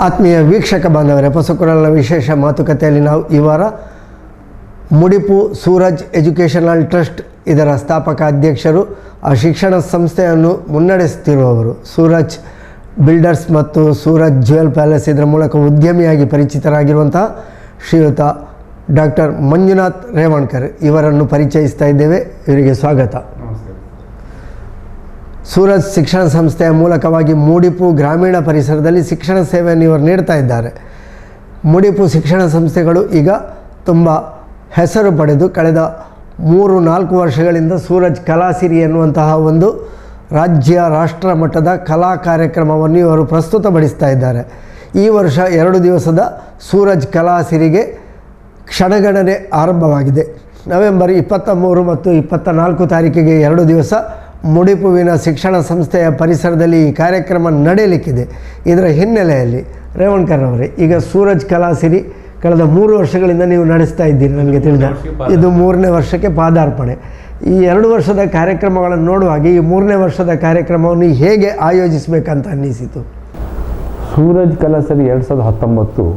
ಆತ್ಮೀಯ ವೀಕ್ಷಕ ಬಾಂಧವರೇ, ಹೊಸಕುರಲ ವಿಶೇಷ ಮಾತುಕತೆಯಲ್ಲಿ ನಾವು ಈ ವಾರ ಮುಡಿಪು ಸೂರಜ್ ಎಜುಕೇಷನಲ್ ಟ್ರಸ್ಟ್ ಇದರ ಸ್ಥಾಪಕ ಅಧ್ಯಕ್ಷರು, ಆ ಶಿಕ್ಷಣ ಸಂಸ್ಥೆಯನ್ನು ಮುನ್ನಡೆಸುತ್ತಿರುವವರು, ಸೂರಜ್ ಬಿಲ್ಡರ್ಸ್ ಮತ್ತು ಸೂರಜ್ ಜ್ಯುವೆಲ್ ಪ್ಯಾಲೇಸ್ ಇದರ ಮೂಲಕ ಉದ್ಯಮಿಯಾಗಿ ಪರಿಚಿತರಾಗಿರುವಂತಹ ಶ್ರೀಯುತ ಡಾಕ್ಟರ್ ಮಂಜುನಾಥ್ ರೇವಣ್ಕರ್ ಇವರನ್ನು ಪರಿಚಯಿಸ್ತಾ ಇದ್ದೇವೆ. ಇವರಿಗೆ ಸ್ವಾಗತ. ಸೂರಜ್ ಶಿಕ್ಷಣ ಸಂಸ್ಥೆಯ ಮೂಲಕವಾಗಿ ಮೂಡಿಪು ಗ್ರಾಮೀಣ ಪರಿಸರದಲ್ಲಿ ಶಿಕ್ಷಣ ಸೇವೆಯನ್ನು ಇವರು ನೀಡ್ತಾ ಇದ್ದಾರೆ. ಮೂಡಿಪು ಶಿಕ್ಷಣ ಸಂಸ್ಥೆಗಳು ಈಗ ತುಂಬ ಹೆಸರು ಪಡೆದು ಕಳೆದ 3-4 ವರ್ಷಗಳಿಂದ ಸೂರಜ್ ಕಲಾಸಿರಿ ಎನ್ನುವಂತಹ ಒಂದು ರಾಜ್ಯ ರಾಷ್ಟ್ರ ಮಟ್ಟದ ಕಲಾ ಕಾರ್ಯಕ್ರಮವನ್ನು ಇವರು ಪ್ರಸ್ತುತಪಡಿಸ್ತಾ ಇದ್ದಾರೆ. ಈ ವರ್ಷ 2 ದಿವಸದ ಸೂರಜ್ ಕಲಾಸಿರಿಗೆ ಕ್ಷಣಗಣನೆ ಆರಂಭವಾಗಿದೆ. ನವೆಂಬರ್ 23 ಮತ್ತು 24 ತಾರೀಕಿಗೆ 2 ದಿವಸ ಮುಡಿಪುವಿನ ಶಿಕ್ಷಣ ಸಂಸ್ಥೆಯ ಪರಿಸರದಲ್ಲಿ ಈ ಕಾರ್ಯಕ್ರಮ ನಡೆಯಲಿಕ್ಕಿದೆ. ಇದರ ಹಿನ್ನೆಲೆಯಲ್ಲಿ ರೇವಣ್ಕರ್ ಅವರೇ, ಈಗ ಸೂರಜ್ ಕಲಾಸಿರಿ ಕಳೆದ 3 ವರ್ಷಗಳಿಂದ ನೀವು ನಡೆಸ್ತಾ ಇದ್ದೀರಿ, ನನಗೆ ತಿಳಿದ ಇದು 3ನೇ ವರ್ಷಕ್ಕೆ ಪಾದಾರ್ಪಣೆ. ಈ 2 ವರ್ಷದ ಕಾರ್ಯಕ್ರಮಗಳನ್ನು ನೋಡುವಾಗ ಈ 3ನೇ ವರ್ಷದ ಕಾರ್ಯಕ್ರಮವನ್ನು ಹೇಗೆ ಆಯೋಜಿಸಬೇಕಂತ ಅನ್ನಿಸಿತು? ಸೂರಜ್ ಕಲಾಸಿರಿ 2019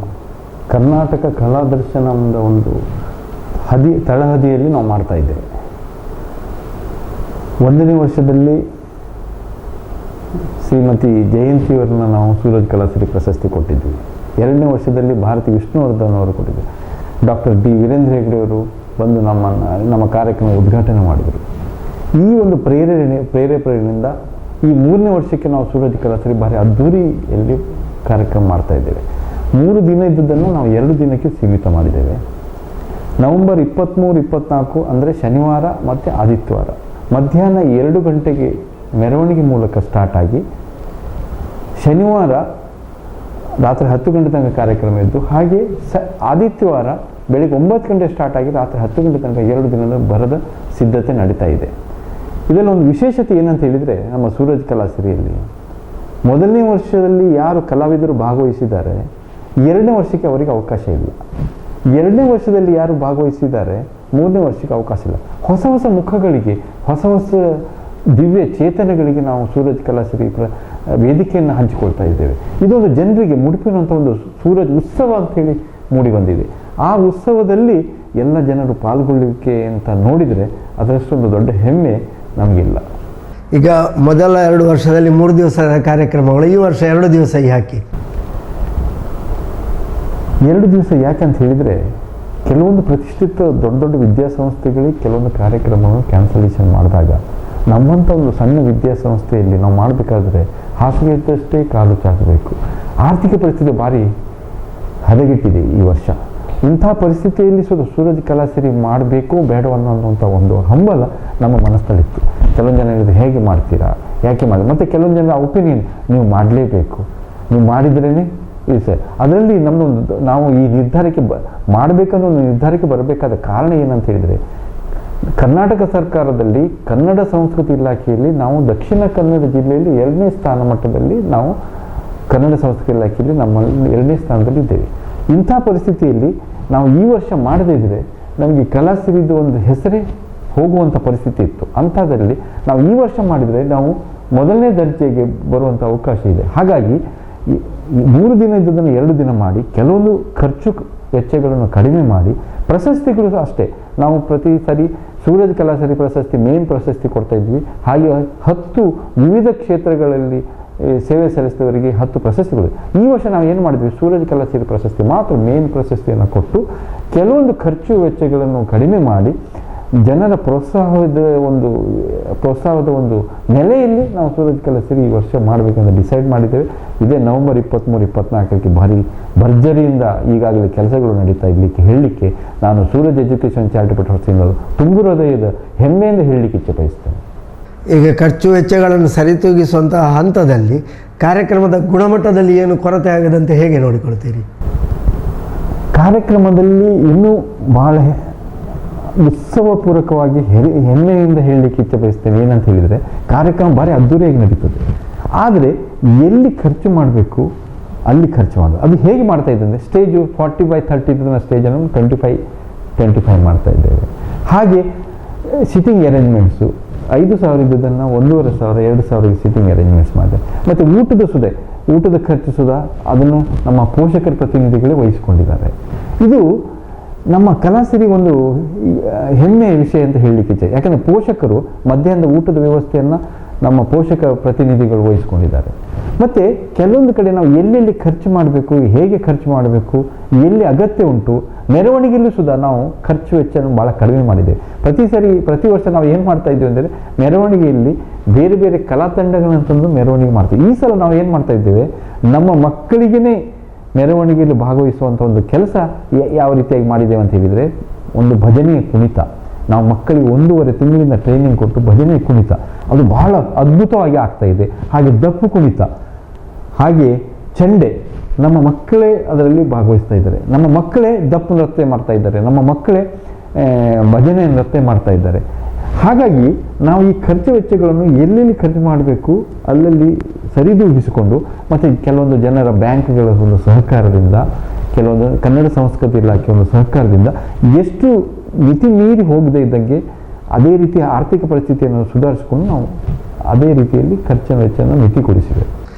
ಕರ್ನಾಟಕ ಕಲಾದರ್ಶನದ ಒಂದು ತಳಹದಿಯಲ್ಲಿ ನಾವು ಮಾಡ್ತಾ ಇದ್ದೇವೆ. 1ನೇ ವರ್ಷದಲ್ಲಿ ಶ್ರೀಮತಿ ಜಯಂತಿಯವರನ್ನ ನಾವು ಸೂರಜ್ ಕಲಾಸಿರಿ ಪ್ರಶಸ್ತಿ ಕೊಟ್ಟಿದ್ವಿ. 2ನೇ ವರ್ಷದಲ್ಲಿ ಭಾರತಿ ವಿಷ್ಣುವರ್ಧನ್ ಅವರು ಕೊಟ್ಟಿದ್ದರು. ಡಾಕ್ಟರ್ ಡಿ ವೀರೇಂದ್ರ ಹೆಗ್ಡೆಯವರು ಬಂದು ನಮ್ಮ ಕಾರ್ಯಕ್ರಮ ಉದ್ಘಾಟನೆ ಮಾಡಿದರು. ಈ ಒಂದು ಪ್ರೇರೇಪಣೆಯಿಂದ ಈ 3ನೇ ವರ್ಷಕ್ಕೆ ನಾವು ಸೂರಜ್ ಕಲಾಸಿರಿ ಭಾರಿ ಅದ್ಧೂರಿಯಲ್ಲಿ ಕಾರ್ಯಕ್ರಮ ಮಾಡ್ತಾ ಇದ್ದೇವೆ. 3 ದಿನ ಇದ್ದುದನ್ನು ನಾವು 2 ದಿನಕ್ಕೆ ಸೀಮಿತ ಮಾಡಿದ್ದೇವೆ. ನವೆಂಬರ್ 23-24 ಅಂದರೆ ಶನಿವಾರ ಮತ್ತು ಆದಿತ್ಯವಾರ ಮಧ್ಯಾಹ್ನ 2 ಗಂಟೆಗೆ ಮೆರವಣಿಗೆ ಮೂಲಕ ಸ್ಟಾರ್ಟ್ ಆಗಿ ಶನಿವಾರ ರಾತ್ರಿ 10 ಗಂಟೆ ತನಕ ಕಾರ್ಯಕ್ರಮ ಇದ್ದು, ಹಾಗೆ ಆದಿತ್ಯವಾರ ಬೆಳಿಗ್ಗೆ 9 ಗಂಟೆ ಸ್ಟಾರ್ಟ್ ಆಗಿ ರಾತ್ರಿ 10 ಗಂಟೆ ತನಕ 2 ದಿನದ ಬರದ ಸಿದ್ಧತೆ ನಡೀತಾ ಇದೆ. ಇದರಲ್ಲಿ ಒಂದು ವಿಶೇಷತೆ ಏನಂತ ಹೇಳಿದರೆ, ನಮ್ಮ ಸೂರಜ್ ಕಲಾಸಿರಿಯಲ್ಲಿ 1ನೇ ವರ್ಷದಲ್ಲಿ ಯಾರು ಕಲಾವಿದರು ಭಾಗವಹಿಸಿದ್ದಾರೆ 2ನೇ ವರ್ಷಕ್ಕೆ ಅವರಿಗೆ ಅವಕಾಶ ಇಲ್ಲ. 2ನೇ ವರ್ಷದಲ್ಲಿ ಯಾರು ಭಾಗವಹಿಸಿದ್ದಾರೆ 3ನೇ ವರ್ಷಕ್ಕೆ ಅವಕಾಶ ಇಲ್ಲ. ಹೊಸ ಹೊಸ ಮುಖಗಳಿಗೆ, ಹೊಸ ಹೊಸ ದಿವ್ಯ ಚೇತನಗಳಿಗೆ ನಾವು ಸೂರಜ್ ಕಲಾಸಿರಿ ವೇದಿಕೆಯನ್ನು ಹಂಚಿಕೊಳ್ತಾ ಇದ್ದೇವೆ. ಇದೊಂದು ಜನರಿಗೆ ಮುಡಿಪಿನಂಥ ಒಂದು ಸೂರಜ್ ಉತ್ಸವ ಅಂತೇಳಿ ಮೂಡಿ ಬಂದಿದೆ. ಆ ಉತ್ಸವದಲ್ಲಿ ಎಲ್ಲ ಜನರು ಪಾಲ್ಗೊಳ್ಳುವಿಕೆ ಅಂತ ನೋಡಿದರೆ ಅದರಷ್ಟೊಂದು ದೊಡ್ಡ ಹೆಮ್ಮೆ ನಮಗಿಲ್ಲ. ಈಗ ಮೊದಲ 2 ವರ್ಷದಲ್ಲಿ 3 ದಿವಸದ ಕಾರ್ಯಕ್ರಮಗಳು, ಈ ವರ್ಷ 2 ದಿವಸ ಯಾಕೆ? 2 ದಿವಸ ಯಾಕಂತ ಹೇಳಿದರೆ, ಕೆಲವೊಂದು ಪ್ರತಿಷ್ಠಿತ ದೊಡ್ಡ ದೊಡ್ಡ ವಿದ್ಯಾಸಂಸ್ಥೆಗಳಿಗೆ ಕೆಲವೊಂದು ಕಾರ್ಯಕ್ರಮವನ್ನು ಕ್ಯಾನ್ಸಲೇಷನ್ ಮಾಡಿದಾಗ ನಮ್ಮಂಥ ಒಂದು ಸಣ್ಣ ವಿದ್ಯಾಸಂಸ್ಥೆಯಲ್ಲಿ ನಾವು ಮಾಡಬೇಕಾದ್ರೆ ಹಾಸಿಗೆ ಇದ್ದಷ್ಟೇ ಕಾಲು ಚಾಚಬೇಕು. ಆರ್ಥಿಕ ಪರಿಸ್ಥಿತಿ ಭಾರಿ ಹದಗೆಟ್ಟಿದೆ ಈ ವರ್ಷ. ಇಂಥ ಪರಿಸ್ಥಿತಿಯಲ್ಲಿ ಸೂರಜ್ ಕಲಾಸಿರಿ ಮಾಡಬೇಕು ಬೇಡವ ಅನ್ನೋಂಥ ಒಂದು ಹಂಬಲ ನಮ್ಮ ಮನಸ್ಸಲ್ಲಿತ್ತು. ಕೆಲವೊಂದು ಜನ ಹೇಳಿದ್ರು, ಹೇಗೆ ಮಾಡ್ತೀರಾ, ಯಾಕೆ ಮಾಡಿ, ಮತ್ತು ಕೆಲವೊಂದು ಜನರ ಒಪಿನಿಯನ್, ನೀವು ಮಾಡಲೇಬೇಕು, ನೀವು ಮಾಡಿದ್ರೇ ಇದು ಸರ್. ಅದರಲ್ಲಿ ನಮ್ಮದೊಂದು ನಾವು ಈ ನಿರ್ಧಾರಕ್ಕೆ ಮಾಡಬೇಕನ್ನೋ ಒಂದು ನಿರ್ಧಾರಕ್ಕೆ ಬರಬೇಕಾದ ಕಾರಣ ಏನಂತ ಹೇಳಿದರೆ, ಕರ್ನಾಟಕ ಸರ್ಕಾರದಲ್ಲಿ ಕನ್ನಡ ಸಂಸ್ಕೃತಿ ಇಲಾಖೆಯಲ್ಲಿ ನಾವು ದಕ್ಷಿಣ ಕನ್ನಡ ಜಿಲ್ಲೆಯಲ್ಲಿ 2ನೇ ಸ್ಥಾನ ಮಟ್ಟದಲ್ಲಿ ನಾವು ಕನ್ನಡ ಸಂಸ್ಕೃತಿ ಇಲಾಖೆಯಲ್ಲಿ ನಮ್ಮಲ್ಲಿ 2ನೇ ಸ್ಥಾನದಲ್ಲಿ ಇದ್ದೇವೆ. ಇಂಥ ಪರಿಸ್ಥಿತಿಯಲ್ಲಿ ನಾವು ಈ ವರ್ಷ ಮಾಡದೇ ಇದ್ದರೆ ನಮಗೆ ಕಲಾಸಿರಿದು ಒಂದು ಹೆಸರೇ ಹೋಗುವಂಥ ಪರಿಸ್ಥಿತಿ ಇತ್ತು. ಅಂಥದ್ರಲ್ಲಿ ನಾವು ಈ ವರ್ಷ ಮಾಡಿದರೆ ನಾವು 1ನೇ ದರ್ಜೆಗೆ ಬರುವಂಥ ಅವಕಾಶ ಇದೆ. ಹಾಗಾಗಿ 3 ದಿನ ಇದ್ದದನ್ನು 2 ದಿನ ಮಾಡಿ, ಕೆಲವೊಂದು ಖರ್ಚು ವೆಚ್ಚಗಳನ್ನು ಕಡಿಮೆ ಮಾಡಿ, ಪ್ರಶಸ್ತಿಗಳು ಅಷ್ಟೇ ನಾವು ಪ್ರತಿ ಸರಿ ಸೂರಜ್ ಕಲಾಸಿರಿ ಪ್ರಶಸ್ತಿ ಮೇನ್ ಪ್ರಶಸ್ತಿ ಕೊಡ್ತಾ ಇದ್ವಿ. ಹಾಗೆ 10 ವಿವಿಧ ಕ್ಷೇತ್ರಗಳಲ್ಲಿ ಸೇವೆ ಸಲ್ಲಿಸಿದವರಿಗೆ 10 ಪ್ರಶಸ್ತಿಗಳು. ಈ ವರ್ಷ ನಾವು ಏನು ಮಾಡಿದ್ವಿ, ಸೂರಜ್ ಕಲಾಸಿರಿ ಪ್ರಶಸ್ತಿ ಮಾತ್ರ ಮೇನ್ ಪ್ರಶಸ್ತಿಯನ್ನು ಕೊಟ್ಟು ಕೆಲವೊಂದು ಖರ್ಚು ವೆಚ್ಚಗಳನ್ನು ಕಡಿಮೆ ಮಾಡಿ ಜನರ ಪ್ರೋತ್ಸಾಹದ ಒಂದು ನೆಲೆಯಲ್ಲಿ ನಾವು ಸೂರಜ್ ಕಲಾಸಿರಿ ಈ ವರ್ಷ ಮಾಡಬೇಕಂತ ಡಿಸೈಡ್ ಮಾಡಿದ್ದೇವೆ. ಇದೇ ನವೆಂಬರ್ 23-24ಕ್ಕೆ ಭಾರಿ ಭರ್ಜರಿಯಿಂದ ಈಗಾಗಲೇ ಕೆಲಸಗಳು ನಡೀತಾ ಇರಲಿಕ್ಕೆ ಹೇಳಲಿಕ್ಕೆ ನಾನು ಸೂರಜ್ ಎಜುಕೇಷನ್ ಚಾರಿಟಬಲ್ ಟ್ರಸ್ಟಿಂದ ತುಂಬು ಹೃದಯದ ಹೆಮ್ಮೆಯಿಂದ ಹೇಳಲಿಕ್ಕೆ ಇಚ್ಛೆ ಬಯಸ್ತೇನೆ. ಈಗ ಖರ್ಚು ವೆಚ್ಚಗಳನ್ನು ಸರಿತೂಗಿಸುವಂತಹ ಹಂತದಲ್ಲಿ ಕಾರ್ಯಕ್ರಮದ ಗುಣಮಟ್ಟದಲ್ಲಿ ಏನು ಕೊರತೆ ಆಗದಂತೆ ಹೇಗೆ ನೋಡಿಕೊಳ್ತೀರಿ? ಕಾರ್ಯಕ್ರಮದಲ್ಲಿ ಇನ್ನೂ ಭಾಳ ಉತ್ಸವಪೂರ್ವಕವಾಗಿ ಹೆಮ್ಮೆಯಿಂದ ಹೇಳಲಿಕ್ಕೆ ಇಚ್ಛೆ ಬಯಸ್ತೇನೆ. ಏನಂತ ಹೇಳಿದರೆ, ಕಾರ್ಯಕ್ರಮ ಭಾರಿ ಅದ್ದೂರಿಯಾಗಿ ನಡೀತದೆ, ಆದರೆ ಎಲ್ಲಿ ಖರ್ಚು ಮಾಡಬೇಕು ಅಲ್ಲಿ ಖರ್ಚು ಮಾಡೋದು. ಅದು ಹೇಗೆ ಮಾಡ್ತಾ ಇದ್ದಂತೆ, ಸ್ಟೇಜು 40x30 ಇದ್ದ ಸ್ಟೇಜನ್ನು 25x25 ಮಾಡ್ತಾ ಇದ್ದೇವೆ. ಹಾಗೆ ಸಿಟ್ಟಿಂಗ್ ಅರೇಂಜ್ಮೆಂಟ್ಸು, 5,000 ಇದ್ದದನ್ನು 1,500 2,000 ಸಿಟ್ಟಿಂಗ್ ಅರೇಂಜ್ಮೆಂಟ್ಸ್ ಮಾಡಿದೆ. ಮತ್ತು ಊಟದ ಖರ್ಚು ಸುಧಾ ಅದನ್ನು ನಮ್ಮ ಪೋಷಕರ ಪ್ರತಿನಿಧಿಗಳೇ ವಹಿಸಿಕೊಂಡಿದ್ದಾರೆ. ಇದು ನಮ್ಮ ಕಲಾಸಿರಿ ಒಂದು ಹೆಮ್ಮೆಯ ವಿಷಯ ಅಂತ ಹೇಳಲಿಕ್ಕೆ ಇಚ್ಛೆ. ಯಾಕಂದರೆ ಪೋಷಕರು ಮಧ್ಯಾಹ್ನದ ಊಟದ ವ್ಯವಸ್ಥೆಯನ್ನು ನಮ್ಮ ಪೋಷಕ ಪ್ರತಿನಿಧಿಗಳು ವಹಿಸ್ಕೊಂಡಿದ್ದಾರೆ. ಮತ್ತು ಕೆಲವೊಂದು ಕಡೆ ನಾವು ಎಲ್ಲೆಲ್ಲಿ ಖರ್ಚು ಮಾಡಬೇಕು, ಹೇಗೆ ಖರ್ಚು ಮಾಡಬೇಕು, ಎಲ್ಲಿ ಅಗತ್ಯ ಉಂಟು, ಮೆರವಣಿಗೆಯಲ್ಲೂ ಸುಧಾ ನಾವು ಖರ್ಚು ವೆಚ್ಚವನ್ನು ಭಾಳ ಕಡಿಮೆ ಮಾಡಿದ್ದೇವೆ. ಪ್ರತಿ ವರ್ಷ ನಾವು ಏನು ಮಾಡ್ತಾ ಇದ್ದೇವೆ ಅಂದರೆ ಮೆರವಣಿಗೆಯಲ್ಲಿ ಬೇರೆ ಬೇರೆ ಕಲಾ ತಂಡಗಳಂತಂದು ಮೆರವಣಿಗೆ ಮಾಡ್ತೀವಿ. ಈ ಸಲ ನಾವು ಏನು ಮಾಡ್ತಾ ಇದ್ದೇವೆ, ನಮ್ಮ ಮಕ್ಕಳಿಗೇ ಮೆರವಣಿಗೆಯಲ್ಲಿ ಭಾಗವಹಿಸುವಂಥ ಒಂದು ಕೆಲಸ ಯಾವ ರೀತಿಯಾಗಿ ಮಾಡಿದ್ದೇವೆ ಅಂತ ಹೇಳಿದರೆ, ಒಂದು ಭಜನೆಯ ಕುಣಿತ. ನಾವು ಮಕ್ಕಳಿಗೆ 1.5 ತಿಂಗಳಿಂದ ಟ್ರೈನಿಂಗ್ ಕೊಟ್ಟು ಭಜನೆ ಕುಣಿತ ಅದು ಬಹಳ ಅದ್ಭುತವಾಗಿ ಆಗ್ತಾ ಇದೆ. ಹಾಗೆ ದಪ್ಪು ಕುಣಿತ, ಹಾಗೆ ಚೆಂಡೆ, ನಮ್ಮ ಮಕ್ಕಳೇ ಅದರಲ್ಲಿ ಭಾಗವಹಿಸ್ತಾ ಇದ್ದಾರೆ. ನಮ್ಮ ಮಕ್ಕಳೇ ದಪ್ಪು ನೃತ್ಯ ಮಾಡ್ತಾ ಇದ್ದಾರೆ, ನಮ್ಮ ಮಕ್ಕಳೇ ಭಜನೆ ನೃತ್ಯ ಮಾಡ್ತಾ ಇದ್ದಾರೆ. ಹಾಗಾಗಿ ನಾವು ಈ ಖರ್ಚು ವೆಚ್ಚಗಳನ್ನು ಎಲ್ಲೆಲ್ಲಿ ಖರ್ಚು ಮಾಡಬೇಕು ಅಲ್ಲಲ್ಲಿ ಸರಿದೂಗಿಸಿಕೊಂಡು, ಮತ್ತು ಕೆಲವೊಂದು ಜನರ ಬ್ಯಾಂಕ್ಗಳ ಒಂದು ಸಹಕಾರದಿಂದ, ಕೆಲವೊಂದು ಕನ್ನಡ ಸಂಸ್ಕೃತಿ ಇಲಾಖೆ ಒಂದು ಸಹಕಾರದಿಂದ ಎಷ್ಟು ಮಿತಿ ಮೀರಿ ಹೋಗದೇ ಇದ್ದಂಗೆ ಅದೇ ರೀತಿಯ ಆರ್ಥಿಕ ಪರಿಸ್ಥಿತಿಯನ್ನು ಸುಧಾರಿಸಿಕೊಂಡು ನಾವು ಅದೇ ರೀತಿಯಲ್ಲಿ ಖರ್ಚಿನ ವೆಚ್ಚವನ್ನು ಮಿತಿಗೊಳಿಸಿದೆ.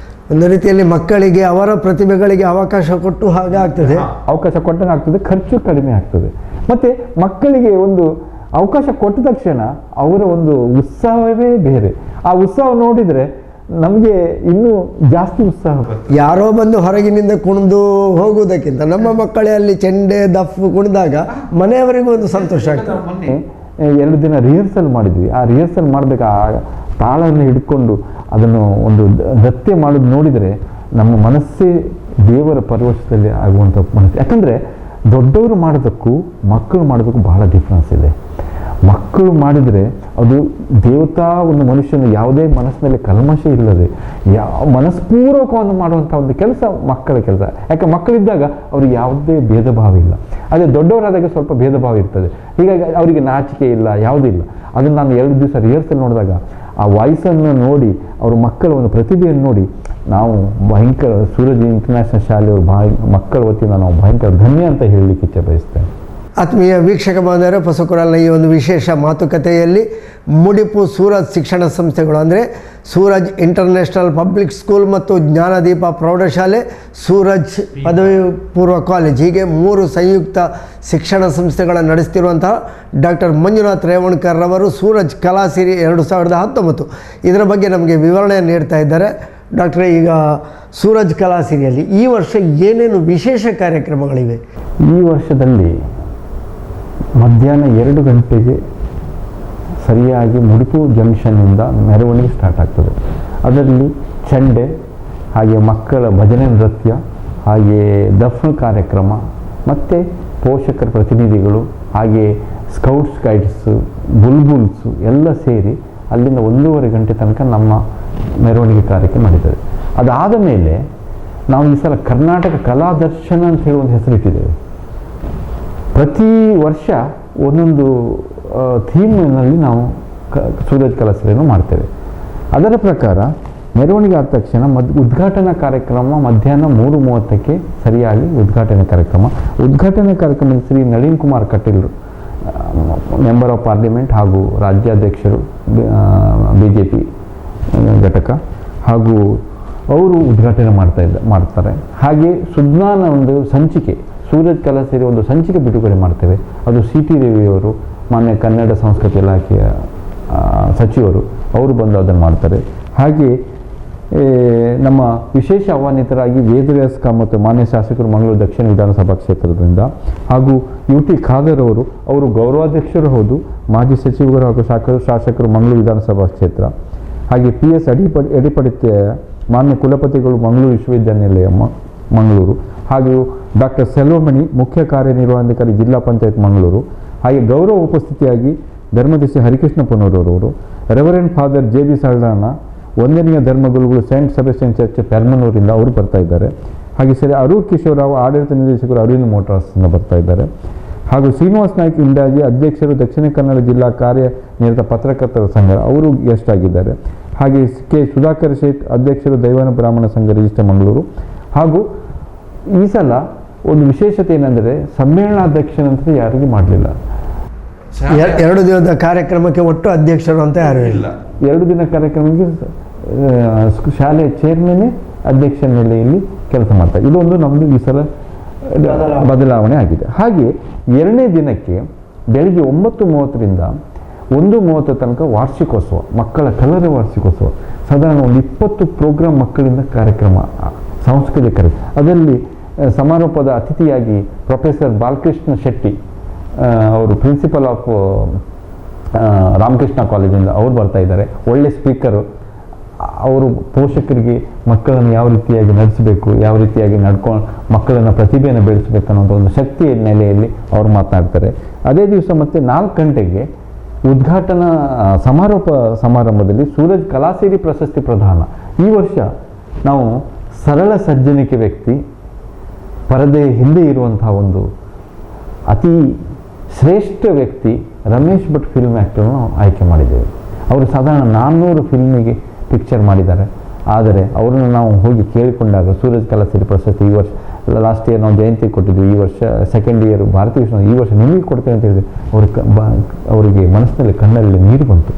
ಒಂದು ರೀತಿಯಲ್ಲಿ ಮಕ್ಕಳಿಗೆ ಅವರ ಪ್ರತಿಭೆಗಳಿಗೆ ಅವಕಾಶ ಕೊಟ್ಟು ಹಾಗೆ ಆಗ್ತದೆ, ಅವಕಾಶ ಕೊಟ್ಟಂಗೆ ಆಗ್ತದೆ, ಖರ್ಚು ಕಡಿಮೆ ಆಗ್ತದೆ. ಮತ್ತು ಮಕ್ಕಳಿಗೆ ಒಂದು ಅವಕಾಶ ಕೊಟ್ಟ ತಕ್ಷಣ ಅವರ ಒಂದು ಉತ್ಸಾಹವೇ ಬೇರೆ. ಆ ಉತ್ಸಾಹ ನೋಡಿದರೆ ನಮಗೆ ಇನ್ನೂ ಜಾಸ್ತಿ ಉತ್ಸಾಹ ಬರ್ತದೆ. ಯಾರೋ ಬಂದು ಹೊರಗಿನಿಂದ ಕುಣಿದು ಹೋಗುವುದಕ್ಕಿಂತ ನಮ್ಮ ಮಕ್ಕಳೇ ಅಲ್ಲಿ ಚೆಂಡೆ ದಫ್ಫು ಕುಣಿದಾಗ ಮನೆಯವರಿಗೂ ಒಂದು ಸಂತೋಷ ಆಗ್ತದೆ. ಮೊನ್ನೆ 2 ದಿನ ರಿಹರ್ಸಲ್ ಮಾಡಿದ್ವಿ. ಆ ರಿಹರ್ಸಲ್ ಮಾಡಬೇಕು, ಆ ತಾಳನ್ನು ಹಿಡ್ಕೊಂಡು ಅದನ್ನು ಒಂದು ನೃತ್ಯ ಮಾಡೋದು ನೋಡಿದರೆ ನಮ್ಮ ಮನಸ್ಸೇ ದೇವರ ಪರವಶದಲ್ಲಿ ಆಗುವಂಥ ಮನಸ್ಸು. ಯಾಕಂದರೆ ದೊಡ್ಡವರು ಮಾಡೋದಕ್ಕೂ ಮಕ್ಕಳು ಮಾಡೋದಕ್ಕೂ ಬಹಳ ಡಿಫ್ರೆನ್ಸ್ ಇದೆ. ಮಕ್ಕಳು ಮಾಡಿದರೆ ಅದು ದೇವತಾ ಒಂದು ಮನುಷ್ಯನ ಯಾವುದೇ ಮನಸ್ಸಿನಲ್ಲಿ ಕಲ್ಮಶ ಇಲ್ಲದೆ ಮನಸ್ಪೂರ್ವಕವನ್ನು ಮಾಡುವಂಥ ಒಂದು ಕೆಲಸ ಮಕ್ಕಳ ಕೆಲಸ. ಯಾಕೆ ಮಕ್ಕಳಿದ್ದಾಗ ಅವ್ರಿಗೆ ಯಾವುದೇ ಭೇದ ಭಾವ ಇಲ್ಲ. ಅದೇ ದೊಡ್ಡವರಾದಾಗ ಸ್ವಲ್ಪ ಭೇದ ಭಾವ ಇರ್ತದೆ. ಹೀಗಾಗಿ ಅವರಿಗೆ ನಾಚಿಕೆ ಇಲ್ಲ, ಯಾವುದೂ ಇಲ್ಲ. ಅದನ್ನು ನಾನು 2 ದಿವಸ ರಿಹರ್ಸಲ್ ನೋಡಿದಾಗ ಆ ವಾಯ್ಸನ್ನು ನೋಡಿ, ಅವ್ರ ಮಕ್ಕಳ ಒಂದು ಪ್ರತಿಭೆಯನ್ನು ನೋಡಿ ನಾವು ಭಯಂಕರ ಸೂರಜ್ ಇಂಟರ್ನ್ಯಾಷನಲ್ ಶಾಲೆಯವರು ಮಕ್ಕಳ ವತಿಯಿಂದ ನಾವು ಭಯಂಕರ ಧನ್ಯ ಅಂತ ಹೇಳಲಿಕ್ಕೆ ಇಚ್ಛೆ ಬಯಸ್ತೇನೆ. ಆತ್ಮೀಯ ವೀಕ್ಷಕ ಬಾಂಧವರೇ, ಪಸುಕುರಲ್ನ ಈ ಒಂದು ವಿಶೇಷ ಮಾತುಕತೆಯಲ್ಲಿ ಮುಡಿಪು ಸೂರಜ್ ಶಿಕ್ಷಣ ಸಂಸ್ಥೆಗಳು ಅಂದರೆ ಸೂರಜ್ ಇಂಟರ್ನ್ಯಾಷನಲ್ ಪಬ್ಲಿಕ್ ಸ್ಕೂಲ್ ಮತ್ತು ಜ್ಞಾನದೀಪ ಪ್ರೌಢಶಾಲೆ, ಸೂರಜ್ ಪದವಿ ಪೂರ್ವ ಕಾಲೇಜ್, ಹೀಗೆ 3 ಸಂಯುಕ್ತ ಶಿಕ್ಷಣ ಸಂಸ್ಥೆಗಳನ್ನು ನಡೆಸ್ತಿರುವಂತಹ ಡಾಕ್ಟರ್ ಮಂಜುನಾಥ್ ರೇವಣ್ಕರ್ ರವರು ಸೂರಜ್ ಕಲಾಸಿರಿ 2019 ಇದರ ಬಗ್ಗೆ ನಮಗೆ ವಿವರಣೆಯನ್ನು ನೀಡ್ತಾ ಇದ್ದಾರೆ. ಡಾಕ್ಟ್ರೇ, ಈಗ ಸೂರಜ್ ಕಲಾಸಿರಿಯಲ್ಲಿ ಈ ವರ್ಷ ಏನೇನು ವಿಶೇಷ ಕಾರ್ಯಕ್ರಮಗಳಿವೆ? ಈ ವರ್ಷದಲ್ಲಿ ಮಧ್ಯಾಹ್ನ 2 ಗಂಟೆಗೆ ಸರಿಯಾಗಿ ಮುಡಿಪು ಜಂಕ್ಷನ್ನಿಂದ ಮೆರವಣಿಗೆ ಸ್ಟಾರ್ಟ್ ಆಗ್ತದೆ. ಅದರಲ್ಲಿ ಚೆಂಡೆ, ಹಾಗೆ ಮಕ್ಕಳ ಭಜನೆ ನೃತ್ಯ, ಹಾಗೆ ದಫ್ನ ಕಾರ್ಯಕ್ರಮ, ಮತ್ತು ಪೋಷಕರ ಪ್ರತಿನಿಧಿಗಳು, ಹಾಗೆ ಸ್ಕೌಟ್ಸ್ ಗೈಡ್ಸು, ಬುಲ್ಬುಲ್ಸು ಎಲ್ಲ ಸೇರಿ ಅಲ್ಲಿಂದ 1.5 ಗಂಟೆ ತನಕ ನಮ್ಮ ಮೆರವಣಿಗೆ ಕಾರ್ಯಕ್ರಮ ನಡೀತದೆ. ಅದಾದ ಮೇಲೆ ನಾವು ಈ ಸಲ ಕರ್ನಾಟಕ ಕಲಾ ದರ್ಶನ ಅಂತ ಹೇಳಿ ಒಂದು ಹೆಸರಿಟ್ಟಿದ್ದೇವೆ. ಪ್ರತಿ ವರ್ಷ ಒಂದೊಂದು ಥೀಮ್ನಲ್ಲಿ ನಾವು ಸೂರಜ್ ಕಲಾಸಿರಿಯನ್ನು ಮಾಡ್ತೇವೆ. ಅದರ ಪ್ರಕಾರ ಮೆರವಣಿಗೆ ಆದ ತಕ್ಷಣ ಉದ್ಘಾಟನಾ ಕಾರ್ಯಕ್ರಮ ಮಧ್ಯಾಹ್ನ 3:30ಕ್ಕೆ ಸರಿಯಾಗಿ ಉದ್ಘಾಟನೆ ಕಾರ್ಯಕ್ರಮ. ಉದ್ಘಾಟನೆ ಕಾರ್ಯಕ್ರಮದಲ್ಲಿ Shri Nalin Kumar Kateel, member of parliament ಹಾಗೂ ರಾಜ್ಯಾಧ್ಯಕ್ಷರು BJP ಘಟಕ, ಹಾಗೂ ಅವರು ಉದ್ಘಾಟನೆ ಮಾಡ್ತಾರೆ. ಹಾಗೆ ಸುಜ್ಞಾನ ಒಂದು ಸಂಚಿಕೆ, ಸೂರಜ್ ಕಲಾಸಿರಿ ಒಂದು ಸಂಚಿಕೆ ಬಿಡುಗಡೆ ಮಾಡ್ತೇವೆ. ಅದು CT ರವಿಯವರು, ಮಾನ್ಯ ಕನ್ನಡ ಸಂಸ್ಕೃತಿ ಇಲಾಖೆಯ ಸಚಿವರು, ಅವರು ಬಂದು ಅದನ್ನು ಮಾಡ್ತಾರೆ. ಹಾಗೆ ನಮ್ಮ ವಿಶೇಷ ಆಹ್ವಾನಿತರಾಗಿ ವೇದವ್ಯಾಸ ಕಾಮತ್, ಮಾನ್ಯ ಶಾಸಕರು, ಮಂಗಳೂರು ದಕ್ಷಿಣ ವಿಧಾನಸಭಾ ಕ್ಷೇತ್ರದಿಂದ, ಹಾಗೂ UT ಖಾದರ್ ಅವರು ಗೌರವಾಧ್ಯಕ್ಷರು ಹೌದು, ಮಾಜಿ ಸಚಿವರು ಹಾಗೂ ಶಾಸಕರು, ಮಂಗಳೂರು ವಿಧಾನಸಭಾ ಕ್ಷೇತ್ರ. ಹಾಗೆ PS ಅಡಿಪಡಿತ ಮಾನ್ಯ ಕುಲಪತಿಗಳು, ಮಂಗಳೂರು ವಿಶ್ವವಿದ್ಯಾನಿಲಯ ಮಂಗಳೂರು, ಹಾಗೂ ಡಾಕ್ಟರ್ ಸೆಲ್ವಮಣಿ, ಮುಖ್ಯ ಕಾರ್ಯನಿರ್ವಹಣಾಧಿಕಾರಿ, ಜಿಲ್ಲಾ ಪಂಚಾಯತ್ ಮಂಗಳೂರು. ಹಾಗೆ ಗೌರವ ಉಪಸ್ಥಿತಿಯಾಗಿ ಧರ್ಮದರ್ಶಿ ಹರಿಕೃಷ್ಣ ಪುನೂರವರು, ರೆವರೆಂಡ್ ಫಾದರ್ JB ಸರಳಣ್ಣ, 1ನೇ ಧರ್ಮಗುರುಗಳು ಸೈಂಟ್ ಸೆಬಾಸ್ಟಿಯನ್ ಚರ್ಚ್ ಪೆರ್ಮನೂರಿಂದ ಅವರು ಬರ್ತಾ ಇದ್ದಾರೆ. ಹಾಗೆ ಸರಿ ಅರೂರ್ ಕಿಶೋರರಾವ್, ಆಡಳಿತ ನಿರ್ದೇಶಕರು, ಅರವಿಂದ್ ಮೋಟಾರ್ಸ್ನಿಂದ ಬರ್ತಾ ಇದ್ದಾರೆ. ಹಾಗೂ ಶ್ರೀನಿವಾಸ್ ನಾಯ್ಕ ಇಂಡಾಜಿ, ಅಧ್ಯಕ್ಷರು, ದಕ್ಷಿಣ ಕನ್ನಡ ಜಿಲ್ಲಾ ಕಾರ್ಯನಿರತ ಪತ್ರಕರ್ತರ ಸಂಘ, ಅವರು ಗೆಸ್ಟ್ ಆಗಿದ್ದಾರೆ. ಹಾಗೆ K ಸುಧಾಕರ್ ಶೇಟ್, ಅಧ್ಯಕ್ಷರು, ದೈವನ ಬ್ರಾಹ್ಮಣ ಸಂಘ ರಿಜಿಸ್ಟರ್ ಮಂಗಳೂರು. ಹಾಗೂ ಈ ಸಲ ಒಂದು ವಿಶೇಷತೆ ಏನಂದರೆ ಸಮ್ಮೇಳನಾಧ್ಯಕ್ಷನಂತ ಯಾರಿಗೂ ಮಾಡಲಿಲ್ಲ. ಎರಡು ದಿನದ ಕಾರ್ಯಕ್ರಮಕ್ಕೆ ಒಟ್ಟು ಅಧ್ಯಕ್ಷರು ಅಂತ ಯಾರು ಇಲ್ಲ. 2 ದಿನ ಕಾರ್ಯಕ್ರಮಕ್ಕೆ ಶಾಲೆಯ ಚೇರ್ಮನ್ ಅಧ್ಯಕ್ಷ ನೆಲೆಯಲ್ಲಿ ಕೆಲಸ ಮಾಡ್ತಾರೆ. ಇದೊಂದು ನಮ್ಮದು ಈ ಸಲ ಬದಲಾವಣೆ ಆಗಿದೆ. ಹಾಗೆ 2ನೇ ದಿನಕ್ಕೆ ಬೆಳಿಗ್ಗೆ 9:30ರಿಂದ 1:30 ತನಕ ವಾರ್ಷಿಕೋತ್ಸವ, ಮಕ್ಕಳ ಕಲರ ವಾರ್ಷಿಕೋತ್ಸವ. ಸಾಧಾರಣ ಒಂದು 20 ಪ್ರೋಗ್ರಾಮ್ ಮಕ್ಕಳಿಂದ ಕಾರ್ಯಕ್ರಮ, ಸಾಂಸ್ಕೃತಿಕ ಕಾರ್ಯಕ್ರಮ. ಅದರಲ್ಲಿ ಸಮಾರೋಪದ ಅತಿಥಿಯಾಗಿ ಪ್ರೊಫೆಸರ್ ಬಾಲಕೃಷ್ಣ ಶೆಟ್ಟಿ ಅವರು ಪ್ರಿನ್ಸಿಪಲ್ ಆಫ್ ರಾಮಕೃಷ್ಣ ಕಾಲೇಜಿಂದ ಅವ್ರು ಬರ್ತಾ ಇದ್ದಾರೆ. ಒಳ್ಳೆ ಸ್ಪೀಕರು. ಅವರು ಪೋಷಕರಿಗೆ ಮಕ್ಕಳನ್ನು ಯಾವ ರೀತಿಯಾಗಿ ನಡೆಸಬೇಕು, ಯಾವ ರೀತಿಯಾಗಿ ಮಕ್ಕಳನ್ನು ಪ್ರತಿಭೆಯನ್ನು ಬೆಳೆಸಬೇಕು ಅನ್ನೋಂಥ ಒಂದು ಶಕ್ತಿಯ ನೆಲೆಯಲ್ಲಿ ಅವರು ಮಾತನಾಡ್ತಾರೆ. ಅದೇ ದಿವಸ ಮತ್ತೆ 4 ಗಂಟೆಗೆ ಉದ್ಘಾಟನಾ ಸಮಾರೋಪ ಸಮಾರಂಭದಲ್ಲಿ ಸೂರಜ್ ಕಲಾಸಿರಿ ಪ್ರಶಸ್ತಿ ಪ್ರದಾನ. ಈ ವರ್ಷ ನಾವು ಸರಳ ಸಜ್ಜನಿಕೆ ವ್ಯಕ್ತಿ, ಪರದೆ ಹಿಂದೆ ಇರುವಂತಹ ಒಂದು ಅತಿ ಶ್ರೇಷ್ಠ ವ್ಯಕ್ತಿ ರಮೇಶ್ ಭಟ್ ಫಿಲ್ಮ್ ಆ್ಯಕ್ಟರ್ನ ಆಯ್ಕೆ ಮಾಡಿದ್ದೇವೆ. ಅವರು ಸಾಧಾರಣ 400 ಫಿಲ್ಮಿಗೆ ಪಿಕ್ಚರ್ ಮಾಡಿದ್ದಾರೆ. ಆದರೆ ಅವರನ್ನು ನಾವು ಹೋಗಿ ಕೇಳಿಕೊಂಡಾಗ ಸೂರಜ್ ಕಲಾಸಿರಿ ಪ್ರಶಸ್ತಿ ಈ ವರ್ಷ, ಲಾಸ್ಟ್ ಇಯರ್ ನಾವು ಜಯಂತಿ ಕೊಟ್ಟಿದ್ವಿ, ಈ ವರ್ಷ ಸೆಕೆಂಡ್ ಇಯರ್ ಭಾರತೀಯ ವಿಷ್ಣು, ಈ ವರ್ಷ ನಿಮಗೆ ಕೊಡ್ತೇವೆ ಅಂತ ಹೇಳಿದ್ರೆ ಅವರಿಗೆ ಮನಸ್ಸಿನಲ್ಲಿ ಕಣ್ಣಲ್ಲಿ ನೀರು ಬಂತು.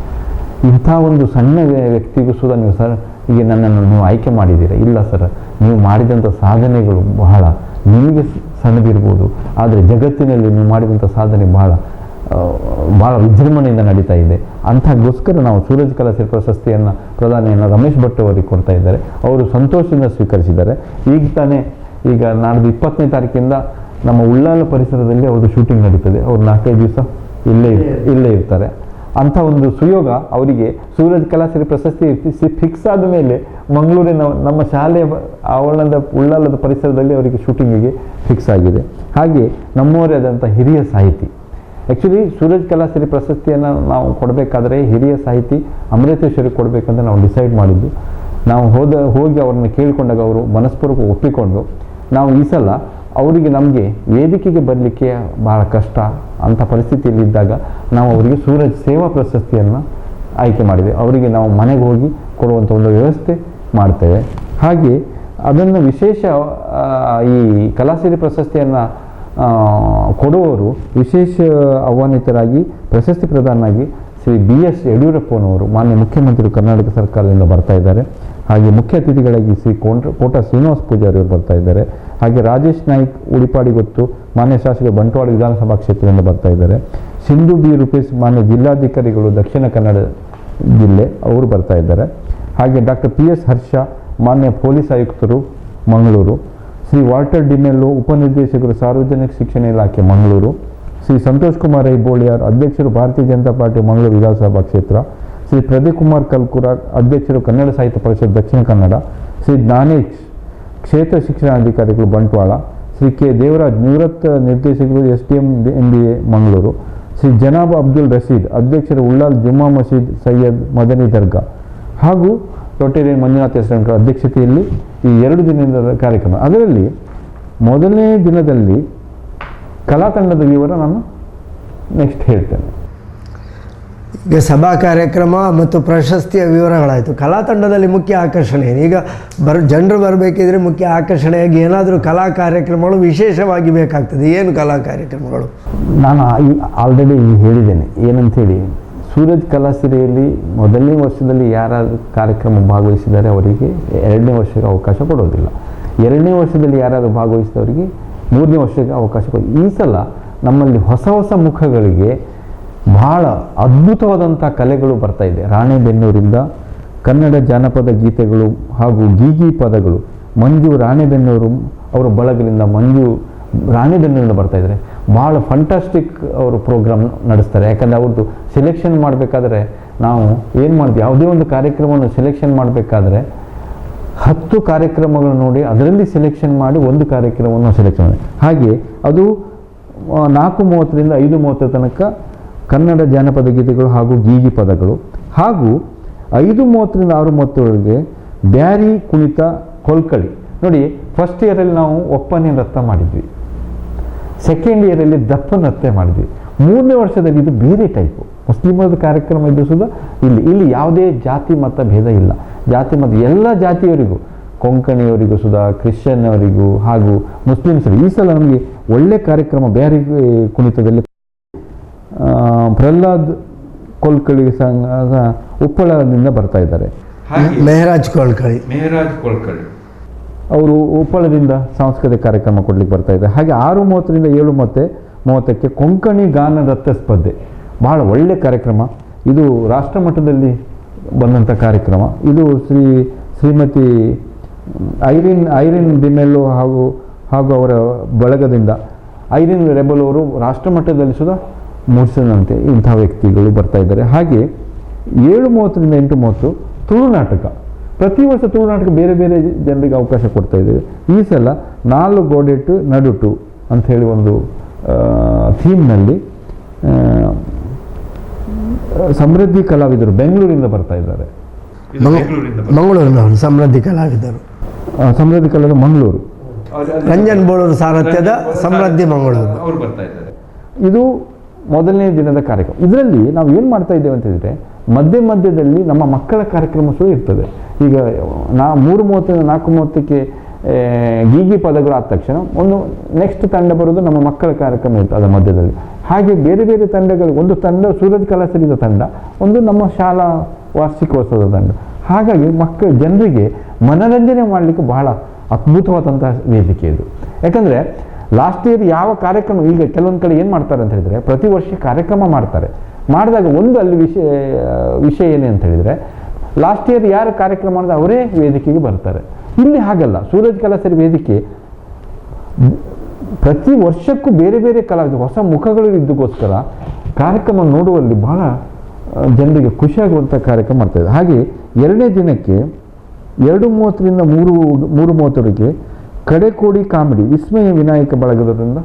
ಇಂಥ ಒಂದು ಸಣ್ಣ ವ್ಯಕ್ತಿಗೂ ಸುಧಾ ನೀವು ಸರ್ ಈಗ ನನ್ನನ್ನು ನೀವು ಆಯ್ಕೆ ಮಾಡಿದ್ದೀರಾ. ಇಲ್ಲ ಸರ್, ನೀವು ಮಾಡಿದಂಥ ಸಾಧನೆಗಳು ಬಹಳ, ನಿಮಗೆ ಸಣ್ಣದಿರ್ಬೋದು, ಆದರೆ ಜಗತ್ತಿನಲ್ಲಿ ನೀವು ಮಾಡಿದಂಥ ಸಾಧನೆ ಭಾಳ ವಿಜೃಂಭಣೆಯಿಂದ ನಡೀತಾ ಇದೆ. ಅಂಥಗೋಸ್ಕರ ನಾವು ಸೂರಜ್ ಕಲಾಸಿರಿ ಪ್ರಶಸ್ತಿಯನ್ನು ಪ್ರಧಾನಿಯನ್ನು ರಮೇಶ್ ಭಟ್ ಅವರಿಗೆ ಕೊಡ್ತಾ ಇದ್ದಾರೆ. ಅವರು ಸಂತೋಷದಿಂದ ಸ್ವೀಕರಿಸಿದ್ದಾರೆ. ಈಗ ನಾಡ್ದು 20ನೇ ತಾರೀಕಿಂದ ನಮ್ಮ ಉಳ್ಳಾಲ ಪರಿಸರದಲ್ಲಿ ಅವ್ರದ್ದು ಶೂಟಿಂಗ್ ನಡೀತದೆ. ಅವರು 4-5 ದಿವಸ ಇಲ್ಲೇ ಇರ್ತಾರೆ. ಅಂಥ ಒಂದು ಸುಯೋಗ ಅವರಿಗೆ ಸೂರಜ್ ಕಲಾಸಿರಿ ಪ್ರಶಸ್ತಿ ಫಿಕ್ಸ್ ಆದ ಮೇಲೆ ಮಂಗಳೂರಿನ ನಮ್ಮ ಶಾಲೆಯ ಆವರಣದ ಉಳ್ಳಾಲದ ಪರಿಸರದಲ್ಲಿ ಅವರಿಗೆ ಶೂಟಿಂಗಿಗೆ ಫಿಕ್ಸ್ ಆಗಿದೆ. ಹಾಗೆ ನಮ್ಮವರೇ ಆದಂಥ ಹಿರಿಯ ಸಾಹಿತಿ, ಆ್ಯಕ್ಚುಲಿ ಸೂರಜ್ ಕಲಾಸಿರಿ ಪ್ರಶಸ್ತಿಯನ್ನು ನಾವು ಕೊಡಬೇಕಾದ್ರೆ ಹಿರಿಯ ಸಾಹಿತಿ ಅಮೃತೇಶ್ವರಿಗೆ ಕೊಡಬೇಕಂತ ನಾವು ಡಿಸೈಡ್ ಮಾಡಿದ್ದು. ನಾವು ಹೋಗಿ ಅವ್ರನ್ನ ಕೇಳಿಕೊಂಡಾಗ ಅವರು ಮನಸ್ಪೂರ್ವಕ ಒಪ್ಪಿಕೊಂಡು ನಾವು ಈ ಸಲ ಅವರಿಗೆ ನಮಗೆ ವೇದಿಕೆಗೆ ಬರಲಿಕ್ಕೆ ಭಾಳ ಕಷ್ಟ ಅಂಥ ಪರಿಸ್ಥಿತಿಯಲ್ಲಿದ್ದಾಗ ನಾವು ಅವರಿಗೆ ಸೂರಜ್ ಸೇವಾ ಪ್ರಶಸ್ತಿಯನ್ನು ಆಯ್ಕೆ ಮಾಡಿದ್ದೇವೆ. ಅವರಿಗೆ ನಾವು ಮನೆಗೆ ಹೋಗಿ ಕೊಡುವಂಥ ಒಂದು ವ್ಯವಸ್ಥೆ ಮಾಡ್ತೇವೆ. ಹಾಗೆ ಅದನ್ನು ವಿಶೇಷ ಈ ಕಲಾಸಿರಿ ಪ್ರಶಸ್ತಿಯನ್ನು ಕೊಡುವವರು ವಿಶೇಷ ಆಹ್ವಾನಿತರಾಗಿ ಪ್ರಶಸ್ತಿ ಪ್ರದಾನಾಗಿ ಶ್ರೀ BS ಯಡಿಯೂರಪ್ಪನವರು, ಮಾನ್ಯ ಮುಖ್ಯಮಂತ್ರಿ ಕರ್ನಾಟಕ ಸರ್ಕಾರದಿಂದ ಬರ್ತಾ ಇದ್ದಾರೆ. ಹಾಗೆ ಮುಖ್ಯ ಅತಿಥಿಗಳಾಗಿ ಶ್ರೀ ಕೋಟ ಶ್ರೀನಿವಾಸ ಪೂಜಾರಿ ಅವರು ಬರ್ತಾ ಇದ್ದಾರೆ. ಹಾಗೆ ರಾಜೇಶ್ ನಾಯ್ಕ್ ಉಳಿಪಾಡಿ ಗೊತ್ತು, ಮಾನ್ಯ ಶಾಸಕ ಬಂಟ್ವಾಳ ವಿಧಾನಸಭಾ ಕ್ಷೇತ್ರದಿಂದ ಬರ್ತಾ ಇದ್ದಾರೆ. ಸಿಂಧು ಬಿ ರೂಪೇಶ್, ಮಾನ್ಯ ಜಿಲ್ಲಾಧಿಕಾರಿಗಳು ದಕ್ಷಿಣ ಕನ್ನಡ ಜಿಲ್ಲೆ, ಅವರು ಬರ್ತಾ ಇದ್ದಾರೆ. ಹಾಗೆ ಡಾಕ್ಟರ್ PS ಹರ್ಷ, ಮಾನ್ಯ ಪೊಲೀಸ್ ಆಯುಕ್ತರು ಮಂಗಳೂರು. ಶ್ರೀ ವಾಲ್ಟರ್ ಡಿಮೆಲ್ಲೋ, ಉಪನಿರ್ದೇಶಕರು ಸಾರ್ವಜನಿಕ ಶಿಕ್ಷಣ ಇಲಾಖೆ ಮಂಗಳೂರು. ಶ್ರೀ ಸಂತೋಷ್ ಕುಮಾರ್ ಐಬೋಳಿಯಾರ್, ಅಧ್ಯಕ್ಷರು ಭಾರತೀಯ ಜನತಾ ಪಾರ್ಟಿ ಮಂಗಳೂರು ವಿಧಾನಸಭಾ ಕ್ಷೇತ್ರ. ಶ್ರೀ ಪ್ರದೀಪ್ ಕುಮಾರ್ ಕಲ್ಕುರಾರ್, ಅಧ್ಯಕ್ಷರು ಕನ್ನಡ ಸಾಹಿತ್ಯ ಪರಿಷತ್ ದಕ್ಷಿಣ ಕನ್ನಡ. ಶ್ರೀ ಜ್ಞಾನೇಶ್, ಕ್ಷೇತ್ರ ಶಿಕ್ಷಣಾಧಿಕಾರಿಗಳು ಬಂಟ್ವಾಳ. ಶ್ರೀ K ದೇವರಾಜ್, ನಿವೃತ್ತ ನಿರ್ದೇಶಕರು STM MBA ಮಂಗಳೂರು. ಶ್ರೀ ಜನಾಬ್ ಅಬ್ದುಲ್ ರಶೀದ್, ಅಧ್ಯಕ್ಷರು ಉಳ್ಳಾಲ್ ಜುಮ್ಮಾ ಮಸೀದ್ ಸೈಯದ್ ಮದನಿ ದರ್ಗಾ. ಹಾಗೂ ರೊಟೇರಿಯನ್ ಮಂಜುನಾಥ್ ಹೆಸರಂಕರ ಅಧ್ಯಕ್ಷತೆಯಲ್ಲಿ ಈ 2 ದಿನದ ಕಾರ್ಯಕ್ರಮ. ಅದರಲ್ಲಿ ಮೊದಲನೇ ದಿನದಲ್ಲಿ ಕಲಾ ತಂಡದ ವಿವರ ನಾನು ನೆಕ್ಸ್ಟ್ ಹೇಳ್ತೇನೆ. ಈಗ ಸಭಾ ಕಾರ್ಯಕ್ರಮ ಮತ್ತು ಪ್ರಶಸ್ತಿಯ ವಿವರಗಳಾಯಿತು. ಕಲಾ ತಂಡದಲ್ಲಿ ಮುಖ್ಯ ಆಕರ್ಷಣೆ ಏನು? ಈಗ ಜನರು ಬರಬೇಕಿದ್ರೆ ಮುಖ್ಯ ಆಕರ್ಷಣೆಯಾಗಿ ಏನಾದರೂ ಕಲಾ ಕಾರ್ಯಕ್ರಮಗಳು ವಿಶೇಷವಾಗಿ ಬೇಕಾಗ್ತದೆ. ಏನು ಕಲಾ ಕಾರ್ಯಕ್ರಮಗಳು? ನಾನು ಆಲ್ರೆಡಿ ಹೇಳಿದ್ದೇನೆ ಏನಂಥೇಳಿ. ಸೂರಜ್ ಕಲಾಸಿರಿಯಲ್ಲಿ ಮೊದಲನೇ ವರ್ಷದಲ್ಲಿ ಯಾರಾದರೂ ಕಾರ್ಯಕ್ರಮ ಭಾಗವಹಿಸಿದ್ದಾರೆ ಅವರಿಗೆ 2ನೇ ವರ್ಷಕ್ಕೆ ಅವಕಾಶ ಕೊಡೋದಿಲ್ಲ. 2ನೇ ವರ್ಷದಲ್ಲಿ ಯಾರಾದರೂ ಭಾಗವಹಿಸಿದವರಿಗೆ 3ನೇ ವರ್ಷಕ್ಕೆ ಅವಕಾಶ ಕೊಡಿ. ಈ ಸಲ ನಮ್ಮಲ್ಲಿ ಹೊಸ ಮುಖಗಳಿಗೆ ಬಹಳ ಅದ್ಭುತವಾದಂಥ ಕಲೆಗಳು ಬರ್ತಾ ಇದೆ. ರಾಣೆಬೆನ್ನೂರಿಂದ ಕನ್ನಡ ಜಾನಪದ ಗೀತೆಗಳು ಹಾಗೂ ಗೀಗಿ ಪದಗಳು. ಮಂಜು ರಾಣೆಬೆನ್ನೂರು ಅವರ ಬಳಗದಿಂದ ಮಂಜು ರಾಣೆಬೆನ್ನೂರಿಂದ ಬರ್ತಾ ಇದ್ದಾರೆ. ಭಾಳ ಫಂಟಾಸ್ಟಿಕ್ ಅವರು ಪ್ರೋಗ್ರಾಮ್ ನಡೆಸ್ತಾರೆ. ಯಾಕಂದರೆ ಅವ್ರದ್ದು ಸೆಲೆಕ್ಷನ್ ಮಾಡಬೇಕಾದ್ರೆ ನಾವು ಏನು ಮಾಡಿದ್ವಿ, ಯಾವುದೇ ಒಂದು ಕಾರ್ಯಕ್ರಮವನ್ನು ಸೆಲೆಕ್ಷನ್ ಮಾಡಬೇಕಾದ್ರೆ 10 ಕಾರ್ಯಕ್ರಮಗಳು ನೋಡಿ ಅದರಲ್ಲಿ ಸೆಲೆಕ್ಷನ್ ಮಾಡಿ ಒಂದು ಕಾರ್ಯಕ್ರಮವನ್ನು ಸೆಲೆಕ್ಷನ್ ಮಾಡಿ. ಹಾಗೆ ಅದು 4:30ರಿಂದ 5:30 ತನಕ ಕನ್ನಡ ಜಾನಪದ ಗೀತೆಗಳು ಹಾಗೂ ಗೀಗಿ ಪದಗಳು. ಹಾಗೂ 5:30ರಿಂದ 6:30ವರೆಗೆ ಬ್ಯಾರಿ ಕುಣಿತ ಕೊಲ್ಕಳಿ. ನೋಡಿ, ಫಸ್ಟ್ ಇಯರಲ್ಲಿ ನಾವು ಒಪ್ಪನೆ ನೃತ್ಯ ಮಾಡಿದ್ವಿ, ಸೆಕೆಂಡ್ ಇಯರಲ್ಲಿ ದಪ್ಪ ನೃತ್ಯ ಮಾಡಿದ್ವಿ. 3ನೇ ವರ್ಷದಲ್ಲಿ ಇದು ಬೇರೆ ಟೈಪು ಮುಸ್ಲಿಮರದ ಕಾರ್ಯಕ್ರಮ ಇದು ಸುಧಾ. ಇಲ್ಲಿ ಯಾವುದೇ ಜಾತಿ ಮತ ಭೇದ ಇಲ್ಲ. ಜಾತಿ ಮತ ಎಲ್ಲ ಜಾತಿಯವರಿಗೂ, ಕೊಂಕಣಿಯವರಿಗೂ ಸುಧಾ, ಕ್ರಿಶ್ಚಿಯನ್ ಅವರಿಗೂ ಹಾಗೂ ಮುಸ್ಲಿಮ್ಸರಿಗೂ ಈ ಸಲ ನಮಗೆ ಒಳ್ಳೆ ಕಾರ್ಯಕ್ರಮ ಬ್ಯಾರಿ ಕುಣಿತದಲ್ಲಿ ಪ್ರಹ್ಲಾದ್ ಕೊಲ್ಕಳಿ ಸಂಘ ಉಪ್ಪಳದಿಂದ ಬರ್ತಾ ಇದ್ದಾರೆ. ಮೆಹರಾಜ್ ಕೊಳ್ಕಳಿ ಅವರು ಉಪ್ಪಳದಿಂದ ಸಾಂಸ್ಕೃತಿಕ ಕಾರ್ಯಕ್ರಮ ಕೊಡ್ಲಿಕ್ಕೆ ಬರ್ತಾ ಇದ್ದಾರೆ. ಹಾಗೆ 6:30ರಿಂದ 7:30ಕ್ಕೆ ಕೊಂಕಣಿ ಗಾನ ನೃತ್ಯ ಸ್ಪರ್ಧೆ, ಬಹಳ ಒಳ್ಳೆಯ ಕಾರ್ಯಕ್ರಮ. ಇದು ರಾಷ್ಟ್ರ ಮಟ್ಟದಲ್ಲಿ ಬಂದಂಥ ಕಾರ್ಯಕ್ರಮ. ಇದು ಶ್ರೀಮತಿ ಐರಿನ್ ದಿಮೆಲ್ಲೋ ಹಾಗೂ ಅವರ ಬಳಗದಿಂದ ಐರಿನ್ ರೆಬಲ್ ಅವರು ರಾಷ್ಟ್ರ ಮಟ್ಟದಲ್ಲಿ ಸುಧಾ ಮೂಡಿಸಿದಂತೆ ಇಂಥ ವ್ಯಕ್ತಿಗಳು ಬರ್ತಾ ಇದ್ದಾರೆ. ಹಾಗೆ 7:30ರಿಂದ 8:30 ತುಳುನಾಟಕ. ಪ್ರತಿ ವರ್ಷ ತುಳುನಾಟಕ ಬೇರೆ ಬೇರೆ ಜನರಿಗೆ ಅವಕಾಶ ಕೊಡ್ತಾ ಇದ್ದೇವೆ. ಈ ಸಲ 4 ಗೋಡೆಟು ನಡುಟು ಅಂಥೇಳಿ ಒಂದು ಥೀಮ್ನಲ್ಲಿ ಸಮೃದ್ಧಿ ಕಲಾವಿದರು ಬೆಂಗಳೂರಿಂದ ಬರ್ತಾ ಇದ್ದಾರೆ. ಮಂಗಳೂರಿನವರು ಸಮೃದ್ಧಿ ಕಲಾವಿದರು, ಸಮೃದ್ಧಿ ಕಲಾವಿದರು ಮಂಗಳೂರು, ರಂಜನ್ ಬೋಳೂರು ಸಾರಥ್ಯದ ಸಮೃದ್ಧಿ ಮಂಗಳೂರು ಅವರು ಬರ್ತಾ ಇದ್ದಾರೆ. ಇದು ಮೊದಲನೇ ದಿನದ ಕಾರ್ಯಕ್ರಮ. ಇದರಲ್ಲಿ ನಾವು ಏನು ಮಾಡ್ತಾ ಇದ್ದೇವೆ ಅಂತ ಹೇಳಿದ್ರೆ, ಮಧ್ಯದಲ್ಲಿ ನಮ್ಮ ಮಕ್ಕಳ ಕಾರ್ಯಕ್ರಮ ಸಹ ಇರ್ತದೆ. ಈಗ 3:30 4:30ಕ್ಕೆ ಗೀಗಿ ಪದಗಳು ಆದ ತಕ್ಷಣ ಒಂದು ನೆಕ್ಸ್ಟ್ ತಂಡ ಬರೋದು ನಮ್ಮ ಮಕ್ಕಳ ಕಾರ್ಯಕ್ರಮ ಇರ್ತದೆ ಅದರ ಮಧ್ಯದಲ್ಲಿ. ಹಾಗೆ ಬೇರೆ ಬೇರೆ ತಂಡಗಳು, ಒಂದು ತಂಡ ಸೂರಜ್ ಕಲಾಸರಿದ ತಂಡ, ಒಂದು ನಮ್ಮ ಶಾಲಾ ವಾರ್ಷಿಕೋತ್ಸವದ ತಂಡ. ಹಾಗಾಗಿ ಜನರಿಗೆ ಮನರಂಜನೆ ಮಾಡಲಿಕ್ಕೆ ಬಹಳ ಅದ್ಭುತವಾದಂತಹ ವೇದಿಕೆ ಇದು. ಯಾಕಂದರೆ ಲಾಸ್ಟ್ ಇಯರ್ ಯಾವ ಕಾರ್ಯಕ್ರಮ, ಈಗ ಕೆಲವೊಂದು ಕಡೆ ಏನು ಮಾಡ್ತಾರೆ ಅಂತ ಹೇಳಿದರೆ, ಪ್ರತಿ ವರ್ಷ ಕಾರ್ಯಕ್ರಮ ಮಾಡ್ತಾರೆ. ಮಾಡಿದಾಗ ಒಂದು ಅಲ್ಲಿ ವಿಷಯ ಏನೇ ಅಂತ ಹೇಳಿದರೆ, ಲಾಸ್ಟ್ ಇಯರ್ ಯಾರು ಕಾರ್ಯಕ್ರಮ ಮಾಡಿದ್ರೆ ಅವರೇ ವೇದಿಕೆಗೆ ಬರ್ತಾರೆ. ಇಲ್ಲಿ ಹಾಗಲ್ಲ, ಸೂರಜ್ ಕಲಾಸರಿ ವೇದಿಕೆ ಪ್ರತಿ ವರ್ಷಕ್ಕೂ ಬೇರೆ ಬೇರೆ ಕಲಾವಿದರು, ಹೊಸ ಮುಖಗಳು ಇದ್ದಕ್ಕೋಸ್ಕರ ಕಾರ್ಯಕ್ರಮ ನೋಡುವಲ್ಲಿ ಬಹಳ ಜನರಿಗೆ ಖುಷಿಯಾಗುವಂಥ ಕಾರ್ಯಕ್ರಮ ಮಾಡ್ತಾಯಿದೆ. ಹಾಗೆ 2ನೇ ದಿನಕ್ಕೆ 2:30ರಿಂದ 3:30ವರೆಗೆ ಕಡೆಕೋಡಿ ಕಾಮಿಡಿ ವಿಸ್ಮಯ ವಿನಾಯಕ ಬಳಗದವರಿಂದ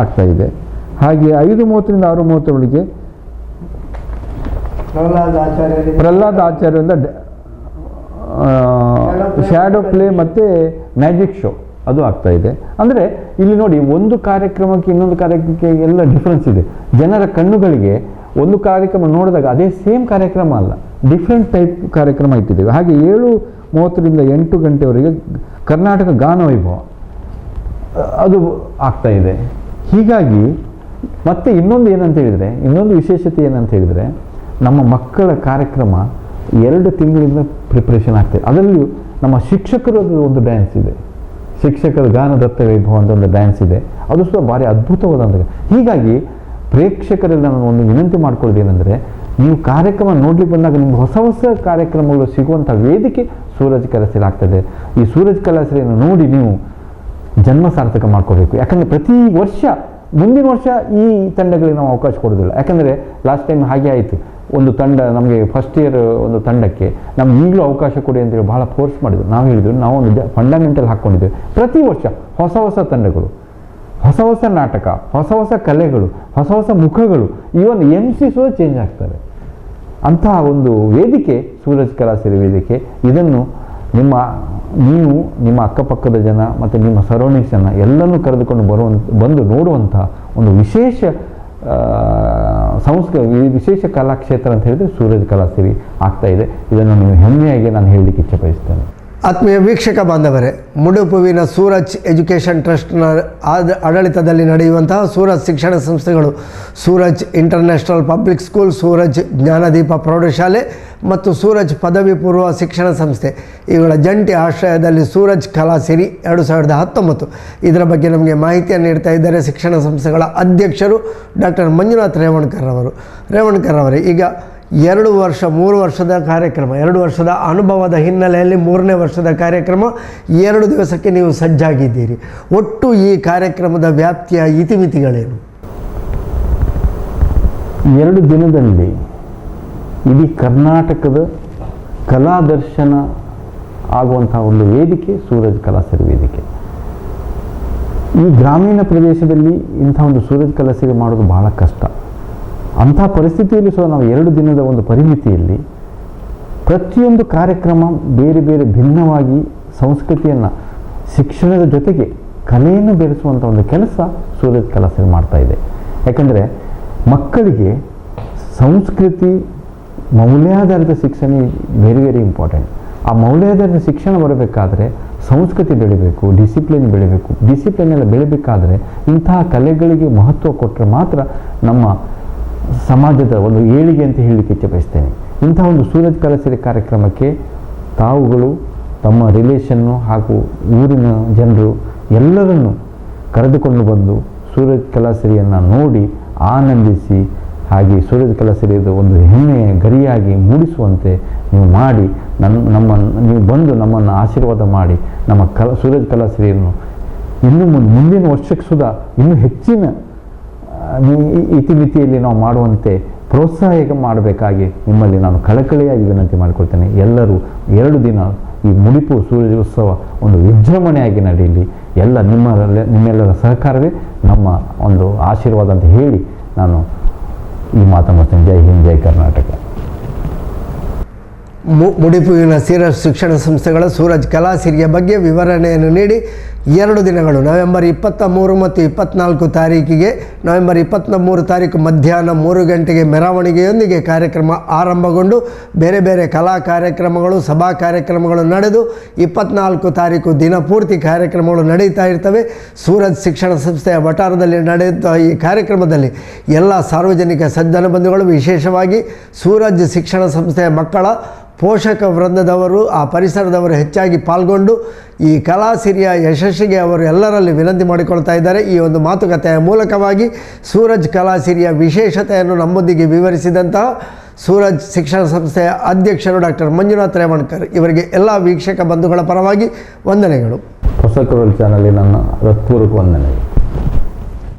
ಆಗ್ತಾ ಇದೆ. ಹಾಗೆ 5:30ರಿಂದ 6:30ವರೆಗೆ ಪ್ರಹ್ಲಾದ್ ಆಚಾರ್ಯರಿಂದ ಶ್ಯಾಡೋ ಪ್ಲೇ ಮತ್ತು ಮ್ಯಾಜಿಕ್ ಶೋ ಅದು ಆಗ್ತಾ ಇದೆ. ಅಂದರೆ ಇಲ್ಲಿ ನೋಡಿ, ಒಂದು ಕಾರ್ಯಕ್ರಮಕ್ಕೆ ಇನ್ನೊಂದು ಕಾರ್ಯಕ್ರಮಕ್ಕೆ ಎಲ್ಲ ಡಿಫ್ರೆನ್ಸ್ ಇದೆ. ಜನರ ಕಣ್ಣುಗಳಿಗೆ ಒಂದು ಕಾರ್ಯಕ್ರಮ ನೋಡಿದಾಗ ಅದೇ ಸೇಮ್ ಕಾರ್ಯಕ್ರಮ ಅಲ್ಲ, ಡಿಫ್ರೆಂಟ್ ಟೈಪ್ ಕಾರ್ಯಕ್ರಮ ಇಟ್ಟಿದ್ದೇವೆ. ಹಾಗೆ 7:30ರಿಂದ 8 ಗಂಟೆವರೆಗೆ ಕರ್ನಾಟಕ ಗಾನ ವೈಭವ ಅದು ಆಗ್ತಾ ಇದೆ. ಹೀಗಾಗಿ ಮತ್ತೆ ಇನ್ನೊಂದು ಏನಂತ ಹೇಳಿದರೆ, ಇನ್ನೊಂದು ವಿಶೇಷತೆ ಏನಂತ ಹೇಳಿದರೆ, ನಮ್ಮ ಮಕ್ಕಳ ಕಾರ್ಯಕ್ರಮ 2 ತಿಂಗಳಿಂದ ಪ್ರಿಪ್ರೇಷನ್ ಆಗ್ತದೆ. ಅದರಲ್ಲಿಯೂ ನಮ್ಮ ಶಿಕ್ಷಕರದ್ದು ಒಂದು ಡ್ಯಾನ್ಸ್ ಇದೆ, ಶಿಕ್ಷಕರ ಗಾನ ದತ್ತ ವೈಭವ ಅಂತ ಒಂದು ಡ್ಯಾನ್ಸ್ ಇದೆ. ಅದು ಸಹ ಭಾರಿ ಅದ್ಭುತವಾದಂಥ. ಹೀಗಾಗಿ ಪ್ರೇಕ್ಷಕರಲ್ಲಿ ನಾನು ಒಂದು ವಿನಂತಿ ಮಾಡ್ಕೊಳ್ಳೋದು ಏನಂದರೆ, ನೀವು ಕಾರ್ಯಕ್ರಮ ನೋಡ್ಲಿಕ್ಕೆ ಬಂದಾಗ ನಿಮ್ಗೆ ಹೊಸ ಹೊಸ ಕಾರ್ಯಕ್ರಮಗಳು ಸಿಗುವಂಥ ವೇದಿಕೆ ಸೂರಜ್ ಕಲಾಸರಿ ಆಗ್ತದೆ. ಈ ಸೂರಜ್ ಕಲಾಸರಿಯನ್ನು ನೋಡಿ ನೀವು ಜನ್ಮ ಸಾರ್ಥಕ ಮಾಡ್ಕೋಬೇಕು. ಯಾಕಂದರೆ ಪ್ರತಿ ವರ್ಷ, ಮುಂದಿನ ವರ್ಷ ಈ ತಂಡಗಳಿಗೆ ನಾವು ಅವಕಾಶ ಕೊಡೋದಿಲ್ಲ. ಯಾಕಂದರೆ ಲಾಸ್ಟ್ ಟೈಮ್ ಹಾಗೆ ಆಯಿತು, ಒಂದು ತಂಡ ನಮಗೆ ಫಸ್ಟ್ ಇಯರ್ ಒಂದು ತಂಡಕ್ಕೆ ನಮ್ಗೆ ಈಗಲೂ ಅವಕಾಶ ಕೊಡಿ ಅಂತೇಳಿ ಭಾಳ ಫೋರ್ಸ್ ಮಾಡಿದ್ರು. ನಾವು ಹೇಳಿದ್ರು, ನಾವು ಒಂದು ಫಂಡಮೆಂಟಲ್ ಹಾಕ್ಕೊಂಡಿದ್ದೇವೆ. ಪ್ರತಿ ವರ್ಷ ಹೊಸ ಹೊಸ ತಂಡಗಳು, ಹೊಸ ಹೊಸ ನಾಟಕ, ಹೊಸ ಹೊಸ ಕಲೆಗಳು, ಹೊಸ ಹೊಸ ಮುಖಗಳು, ಈವನ್ MC ಸಹ ಚೇಂಜ್ ಆಗ್ತಾರೆ. ಅಂತಹ ಒಂದು ವೇದಿಕೆ ಸೂರಜ್ ಕಲಾಸರಿ ವೇದಿಕೆ. ಇದನ್ನು ನೀವು ನಿಮ್ಮ ಅಕ್ಕಪಕ್ಕದ ಜನ ಮತ್ತು ನಿಮ್ಮ ಸರೌಂಡಿಂಗ್ಸನ್ನು ಎಲ್ಲನೂ ಕರೆದುಕೊಂಡು ಬಂದು ನೋಡುವಂಥ ಒಂದು ವಿಶೇಷ ವಿಶೇಷ ಕಲಾಕ್ಷೇತ್ರ ಅಂತ ಹೇಳಿದರೆ ಸೂರಜ್ ಕಲಾಸರಿ ಆಗ್ತಾ ಇದೆ. ಇದನ್ನು ನೀವು ಹೆಮ್ಮೆಯಾಗಿ ನಾನು ಹೇಳಲಿಕ್ಕೆ ಇಚ್ಛೆ ಬಯಸ್ತೇನೆ. ಆತ್ಮೀಯ ವೀಕ್ಷಕ ಬಾಂಧವರೇ, ಮುಡುಪುವಿನ ಸೂರಜ್ ಎಜುಕೇಷನ್ ಟ್ರಸ್ಟ್ನ ಆಡಳಿತದಲ್ಲಿ ನಡೆಯುವಂತಹ ಸೂರಜ್ ಶಿಕ್ಷಣ ಸಂಸ್ಥೆಗಳು, Suraj international public school, Suraj Jnanadeepa ಪ್ರೌಢಶಾಲೆ ಮತ್ತು ಸೂರಜ್ ಪದವಿ ಪೂರ್ವ ಶಿಕ್ಷಣ ಸಂಸ್ಥೆ, ಇವುಗಳ ಜಂಟಿ ಆಶ್ರಯದಲ್ಲಿ ಸೂರಜ್ ಕಲಾಸಿರಿ 2019 ಇದರ ಬಗ್ಗೆ ನಮಗೆ ಮಾಹಿತಿಯನ್ನು ನೀಡ್ತಾ ಇದ್ದಾರೆ ಶಿಕ್ಷಣ ಸಂಸ್ಥೆಗಳ ಅಧ್ಯಕ್ಷರು ಡಾಕ್ಟರ್ ಮಂಜುನಾಥ್ ರೇವಣ್ಕರ್ ಅವರೇ. ಈಗ 2 ವರ್ಷ 3 ವರ್ಷದ ಕಾರ್ಯಕ್ರಮ, 2 ವರ್ಷದ ಅನುಭವದ ಹಿನ್ನೆಲೆಯಲ್ಲಿ 3ನೇ ವರ್ಷದ ಕಾರ್ಯಕ್ರಮ, 2 ದಿವಸಕ್ಕೆ ನೀವು ಸಜ್ಜಾಗಿದ್ದೀರಿ. ಒಟ್ಟು ಈ ಕಾರ್ಯಕ್ರಮದ ವ್ಯಾಪ್ತಿಯ ಇತಿಮಿತಿಗಳೇನು? 2 ದಿನದಲ್ಲಿ ಇಡೀ ಕರ್ನಾಟಕದ ಕಲಾದರ್ಶನ ಆಗುವಂಥ ಒಂದು ವೇದಿಕೆ ಸೂರಜ್ ಕಲಾಸರಿ ವೇದಿಕೆ. ಈ ಗ್ರಾಮೀಣ ಪ್ರದೇಶದಲ್ಲಿ ಇಂಥ ಒಂದು ಸೂರಜ್ ಕಲಾಸರಿ ಮಾಡೋದು ಬಹಳ ಕಷ್ಟ. ಅಂಥ ಪರಿಸ್ಥಿತಿಯಲ್ಲಿ ಸಹ ನಾವು 2 ದಿನದ ಒಂದು ಪರಿಮಿತಿಯಲ್ಲಿ ಪ್ರತಿಯೊಂದು ಕಾರ್ಯಕ್ರಮ ಬೇರೆ ಬೇರೆ ಭಿನ್ನವಾಗಿ ಸಂಸ್ಕೃತಿಯನ್ನು, ಶಿಕ್ಷಣದ ಜೊತೆಗೆ ಕಲೆಯನ್ನು ಬೆರೆಸುವಂಥ ಒಂದು ಕೆಲಸ ಸೂರಜ್ ಕಲಾಸರಿ ಮಾಡ್ತಾ ಇದೆ. ಯಾಕಂದರೆ ಮಕ್ಕಳಿಗೆ ಸಂಸ್ಕೃತಿ, ಮೌಲ್ಯಾಧಾರಿತ ಶಿಕ್ಷಣ ವೆರಿ ವೆರಿ ಇಂಪಾರ್ಟೆಂಟ್. ಆ ಮೌಲ್ಯಾಧಾರಿತ ಶಿಕ್ಷಣ ಬರಬೇಕಾದ್ರೆ ಸಂಸ್ಕೃತಿ ಬೆಳಿಬೇಕು, ಡಿಸಿಪ್ಲಿನ್ ಬೆಳಿಬೇಕು. ಡಿಸಿಪ್ಲಿನ್ ಎಲ್ಲ ಬೆಳಿಬೇಕಾದ್ರೆ ಇಂತಹ ಕಲೆಗಳಿಗೆ ಮಹತ್ವ ಕೊಟ್ಟರೆ ಮಾತ್ರ ನಮ್ಮ ಸಮಾಜದ ಒಂದು ಏಳಿಗೆ ಅಂತ ಹೇಳಲಿಕ್ಕೆ ಇಚ್ಛೆ ಬಯಸ್ತೇನೆ. ಇಂಥ ಒಂದು ಸೂರಜ್ ಕಲಾಸಿರಿ ಕಾರ್ಯಕ್ರಮಕ್ಕೆ ತಾವುಗಳು ತಮ್ಮ ರಿಲೇಷನ್ನು ಹಾಗೂ ಊರಿನ ಜನರು ಎಲ್ಲರನ್ನು ಕರೆದುಕೊಂಡು ಬಂದು ಸೂರಜ್ ಕಲಾಸಿರಿಯನ್ನು ನೋಡಿ ಆನಂದಿಸಿ, ಹಾಗೆ ಸೂರಜ್ ಕಲಾಸಿರಿಯದು ಒಂದು ಹೆಮ್ಮೆಯ ಗರಿಯಾಗಿ ಮೂಡಿಸುವಂತೆ ನೀವು ಮಾಡಿ ನೀವು ಬಂದು ನಮ್ಮನ್ನು ಆಶೀರ್ವಾದ ಮಾಡಿ ನಮ್ಮ ಸೂರಜ್ ಕಲಾಸಿರಿಯನ್ನು ಇನ್ನು ಮುಂದಿನ ವರ್ಷಕ್ಕೆ ಸುಧಾ ಇನ್ನೂ ಹೆಚ್ಚಿನ ಇತಿಮಿತಿಯಲ್ಲಿ ನಾವು ಮಾಡುವಂತೆ ಪ್ರೋತ್ಸಾಹ ಮಾಡಬೇಕಾಗಿ ನಿಮ್ಮಲ್ಲಿ ನಾನು ಕಳಕಳಿಯಾಗಿ ವಿನಂತಿ ಮಾಡಿಕೊಳ್ತೇನೆ. ಎಲ್ಲರೂ 2 ದಿನ ಈ ಮುಡಿಪು ಸೂರ್ಯೋತ್ಸವ ಒಂದು ವಿಜೃಂಭಣೆಯಾಗಿ ನಡೆಯಲಿ. ನಿಮ್ಮೆಲ್ಲರ ಸಹಕಾರವೇ ನಮ್ಮ ಒಂದು ಆಶೀರ್ವಾದ ಅಂತ ಹೇಳಿ ನಾನು ಈ ಮಾತನ್ನು ಜೈ ಹಿಂದ್, ಜೈ ಕರ್ನಾಟಕ. ಮುಡಿಪುವಿನ ಸೂರಜ್ ಶಿಕ್ಷಣ ಸಂಸ್ಥೆಗಳ ಸೂರಜ್ ಕಲಾಸಿರಿಯ ಬಗ್ಗೆ ವಿವರಣೆಯನ್ನು ನೀಡಿ 2 ದಿನಗಳು ನವೆಂಬರ್ 23 ಮತ್ತು 24 ತಾರೀಕಿಗೆ, ನವೆಂಬರ್ 23 ತಾರೀಕು ಮಧ್ಯಾಹ್ನ 3 ಗಂಟೆಗೆ ಮೆರವಣಿಗೆಯೊಂದಿಗೆ ಕಾರ್ಯಕ್ರಮ ಆರಂಭಗೊಂಡು ಬೇರೆ ಬೇರೆ ಕಲಾ ಕಾರ್ಯಕ್ರಮಗಳು, ಸಭಾ ಕಾರ್ಯಕ್ರಮಗಳು ನಡೆದು 24 ತಾರೀಕು ದಿನಪೂರ್ತಿ ಕಾರ್ಯಕ್ರಮಗಳು ನಡೀತಾ ಇರ್ತವೆ. ಸೂರಜ್ ಶಿಕ್ಷಣ ಸಂಸ್ಥೆಯ ವಠಾರದಲ್ಲಿ ನಡೆಯುತ್ತ ಈ ಕಾರ್ಯಕ್ರಮದಲ್ಲಿ ಎಲ್ಲ ಸಾರ್ವಜನಿಕ ಸಜ್ಜನ ಬಂಧುಗಳು, ವಿಶೇಷವಾಗಿ ಸೂರಜ್ ಶಿಕ್ಷಣ ಸಂಸ್ಥೆಯ ಮಕ್ಕಳ ಪೋಷಕ ವೃಂದದವರು, ಆ ಪರಿಸರದವರು ಹೆಚ್ಚಾಗಿ ಪಾಲ್ಗೊಂಡು ಈ ಕಲಾಸಿರಿಯ ಯಶಸ್ಸಿಗೆ ಅವರು ಎಲ್ಲರಲ್ಲಿ ವಿನಂತಿ ಮಾಡಿಕೊಳ್ತಾ ಇದ್ದಾರೆ. ಈ ಒಂದು ಮಾತುಕತೆಯ ಮೂಲಕವಾಗಿ ಸೂರಜ್ ಕಲಾಸಿರಿಯ ವಿಶೇಷತೆಯನ್ನು ನಮ್ಮೊಂದಿಗೆ ವಿವರಿಸಿದಂತಹ ಸೂರಜ್ ಶಿಕ್ಷಣ ಸಂಸ್ಥೆಯ ಅಧ್ಯಕ್ಷರು ಡಾಕ್ಟರ್ ಮಂಜುನಾಥ್ ರೇವಣ್ಕರ್ ಇವರಿಗೆ ಎಲ್ಲ ವೀಕ್ಷಕ ಬಂಧುಗಳ ಪರವಾಗಿ ವಂದನೆಗಳು. ಹೊಸ ಕರೋಲ್ ಚಾನಲ್ ನನ್ನ ಹೃತ್ಪೂರ್ವಕ ವಂದನೆಗಳು.